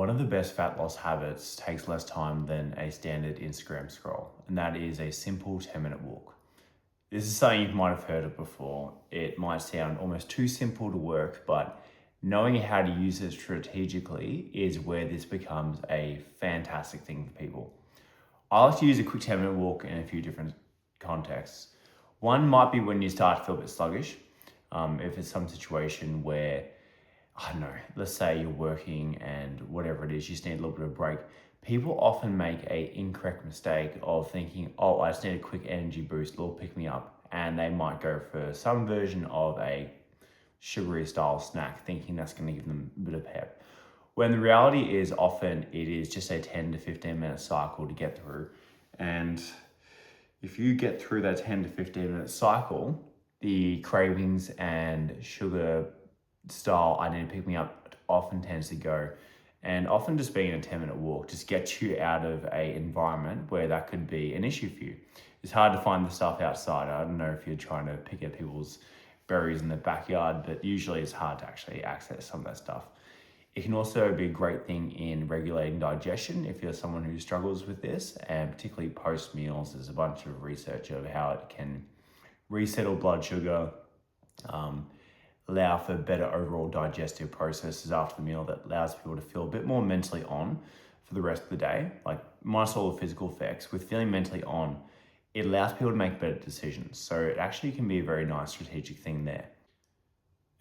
One of the best fat loss habits takes less time than a standard Instagram scroll, and that is a simple 10-minute walk. This is something you might have heard of before. It might sound almost too simple to work, but knowing how to use it strategically is where this becomes a fantastic thing for people. I like to use a quick 10-minute walk in a few different contexts. One might be when you start to feel a bit sluggish. If it's some situation where, I don't know, let's say you're working and whatever it is, you just need a little bit of break. People often make a incorrect mistake of thinking, oh, I just need a quick energy boost, a little pick me up. And they might go for some version of a sugary style snack, thinking that's going to give them a bit of pep. When the reality is often it is just a 10 to 15 minute cycle to get through. And if you get through that 10 to 15 minute cycle, the cravings and sugar style I need to pick me up often tends to go. And often just being a 10-minute walk just gets you out of a environment where that could be an issue for you. It's hard to find the stuff outside. I don't know if you're trying to pick at people's berries in their backyard, but usually it's hard to actually access some of that stuff. It can also be a great thing in regulating digestion if you're someone who struggles with this, and particularly post meals. There's a bunch of research of how it can resettle blood sugar, allow for better overall digestive processes after the meal that allows people to feel a bit more mentally on for the rest of the day. Like minus all the physical effects, with feeling mentally on, it allows people to make better decisions. So it actually can be a very nice strategic thing there.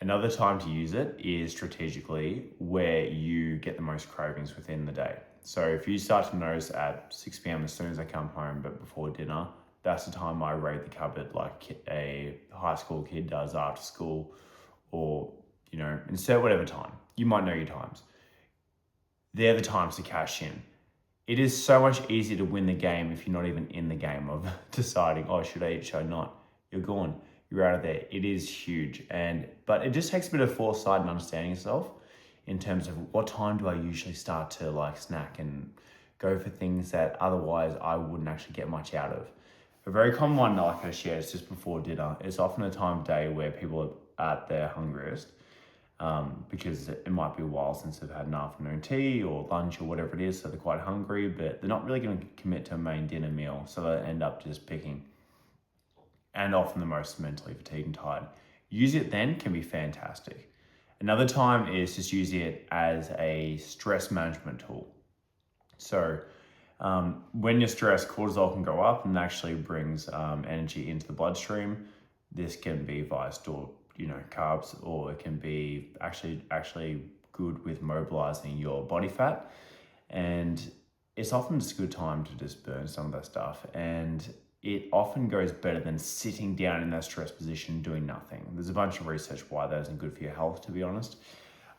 Another time to use it is strategically where you get the most cravings within the day. So if you start to notice at 6 p.m. as soon as I come home, but before dinner, that's the time I raid the cupboard like a high school kid does after school, or, insert whatever time. You might know your times. They're the times to cash in. It is so much easier to win the game if you're not even in the game of deciding, oh, should I eat, should I not? You're gone. You're out of there. It is huge. But it just takes a bit of foresight and understanding yourself in terms of what time do I usually start to snack and go for things that otherwise I wouldn't actually get much out of. A very common one that I like to share is just before dinner. It's often a time of day where people are at their hungriest, because it might be a while since they've had an afternoon tea or lunch or whatever it is, so they're quite hungry, but they're not really going to commit to a main dinner meal, so they end up just picking, and often the most mentally fatigued and tired. Use it then can be fantastic. Another time is just using it as a stress management tool. So when you're stressed, cortisol can go up and actually brings energy into the bloodstream. This can be via stored carbs, or it can be actually good with mobilizing your body fat. And it's often just a good time to just burn some of that stuff. And it often goes better than sitting down in that stress position doing nothing. There's a bunch of research why that isn't good for your health, to be honest.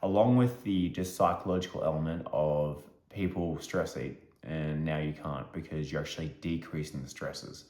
Along with the just psychological element of people stress eat, and now you can't because you're actually decreasing the stresses.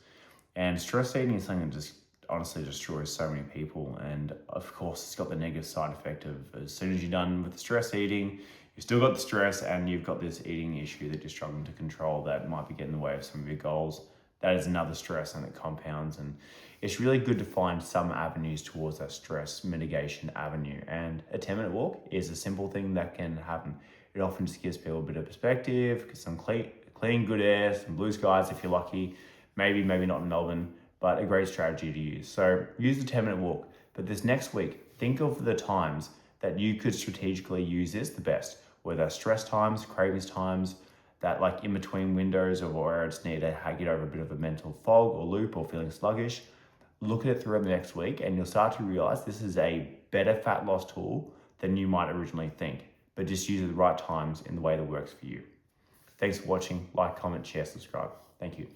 And stress eating is something that just honestly destroys so many people. And of course, it's got the negative side effect of as soon as you're done with the stress eating, you've still got the stress and you've got this eating issue that you're struggling to control that might be getting in the way of some of your goals. That is another stress, and it compounds. And it's really good to find some avenues towards that stress mitigation avenue. And a 10-minute walk is a simple thing that can happen. It often just gives people a bit of perspective, some clean, good air, some blue skies if you're lucky. Maybe not in Melbourne, but a great strategy to use. So use the 10-minute walk. But this next week, think of the times that you could strategically use this the best, whether stress times, cravings times, that in between windows, or where it's needed to get over a bit of a mental fog or loop or feeling sluggish. Look at it throughout the next week and you'll start to realize this is a better fat loss tool than you might originally think, but just use it at the right times in the way that works for you. Thanks for watching. Like, comment, share, subscribe. Thank you.